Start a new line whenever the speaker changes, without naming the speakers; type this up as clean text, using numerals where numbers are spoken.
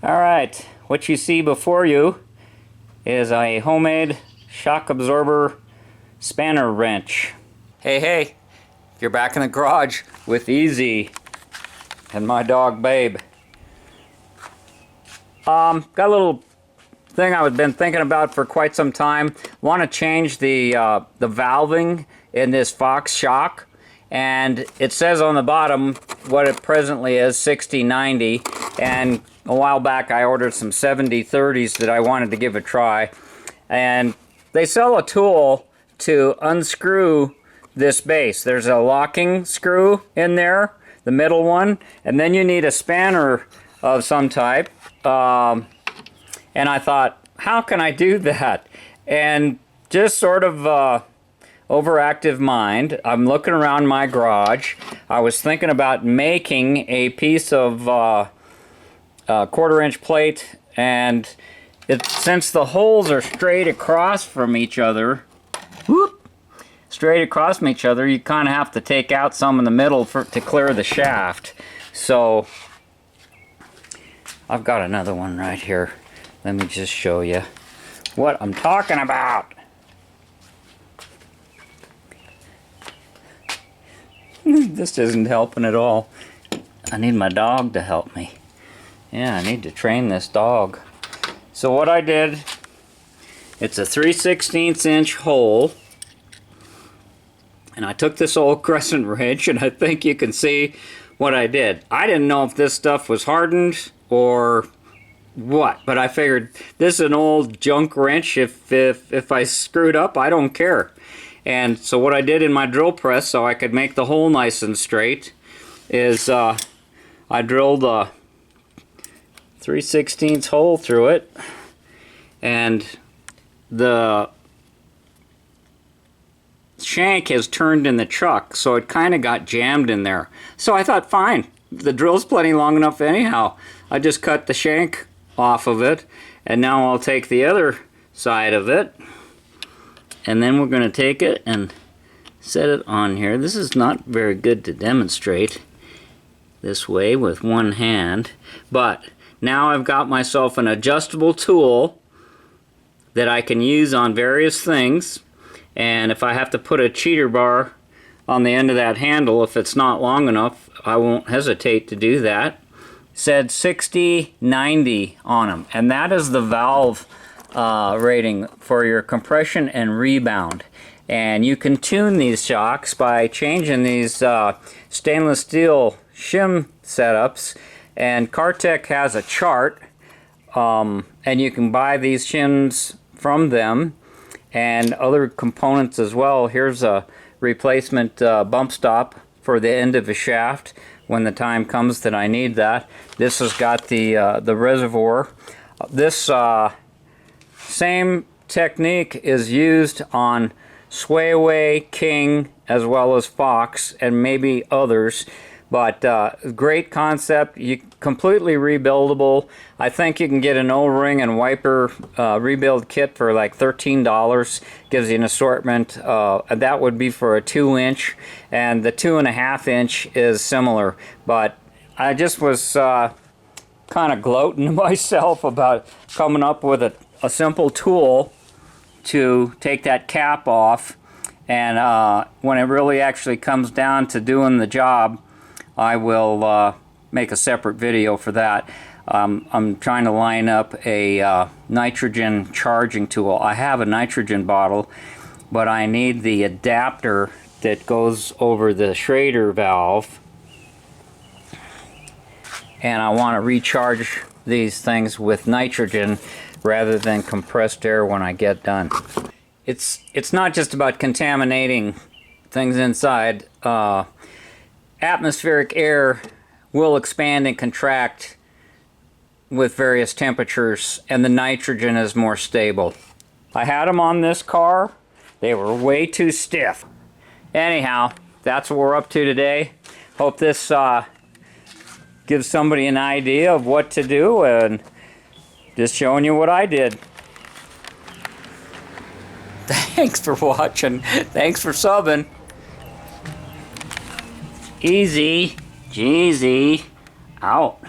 Alright, what you see before you is a homemade shock absorber spanner wrench. Hey, you're back in the garage with TheEZGZ and my dog Babe. Got a little thing I've been thinking about for quite some time. Want to change the valving in this Fox shock, and it says on the bottom what it presently is, 60/90, and a while back I ordered some 70/30s that I wanted to give a try, and they sell a tool to unscrew this base. There's a locking screw in there, the middle one, and then you need a spanner of some type. And I thought, how can I do that? And just sort of overactive mind, I'm looking around my garage. I was thinking about making a piece of 1/4-inch plate, and since the holes are straight across from each other, you kind of have to take out some in the middle to clear the shaft. So I've got another one right here. Let me just show you what I'm talking about. This isn't helping at all. I need my dog to help me. Yeah, I need to train this dog. So what I did, it's a 3/16 inch hole, and I took this old crescent wrench, and I think you can see what I did. I didn't know if this stuff was hardened or what, but I figured this is an old junk wrench. If I screwed up, I don't care. And so what I did in my drill press, so I could make the hole nice and straight, is I drilled a 3/16 hole through it, and the shank has turned in the chuck, so it kind of got jammed in there. So I thought, fine, the drill's plenty long enough anyhow. I just cut the shank off of it, and now I'll take the other side of it, and then we're going to take it and set it on here. This is not very good to demonstrate this way with one hand, but now I've got myself an adjustable tool that I can use on various things, and if I have to put a cheater bar on the end of that handle, if it's not long enough, I won't hesitate to do that. Said 60/90 on them, and that is the valve rating for your compression and rebound. And you can tune these shocks by changing these stainless steel shim setups, and Cartech has a chart, and you can buy these shims from them and other components as well. Here's a replacement bump stop for the end of a shaft when the time comes that I need that. This has got the reservoir. This same technique is used on Sway-Away, King, as well as Fox, and maybe others. But great concept, completely rebuildable. I think you can get an O-ring and wiper rebuild kit for like $13. Gives you an assortment. That would be for a 2-inch, and the 2.5-inch is similar. But I just was kind of gloating myself about coming up with a simple tool to take that cap off, and when it really actually comes down to doing the job, I will make a separate video for that. I'm trying to line up a nitrogen charging tool. I have a nitrogen bottle, but I need the adapter that goes over the Schrader valve, and I want to recharge these things with nitrogen rather than compressed air when I get done. It's not just about contaminating things inside. Atmospheric air will expand and contract with various temperatures, and the nitrogen is more stable. I had them on this car. They were way too stiff. Anyhow, that's what we're up to today. Hope this gives somebody an idea of what to do, and just showing you what I did. Thanks for watching. Thanks for subbing. TheEZGZ out.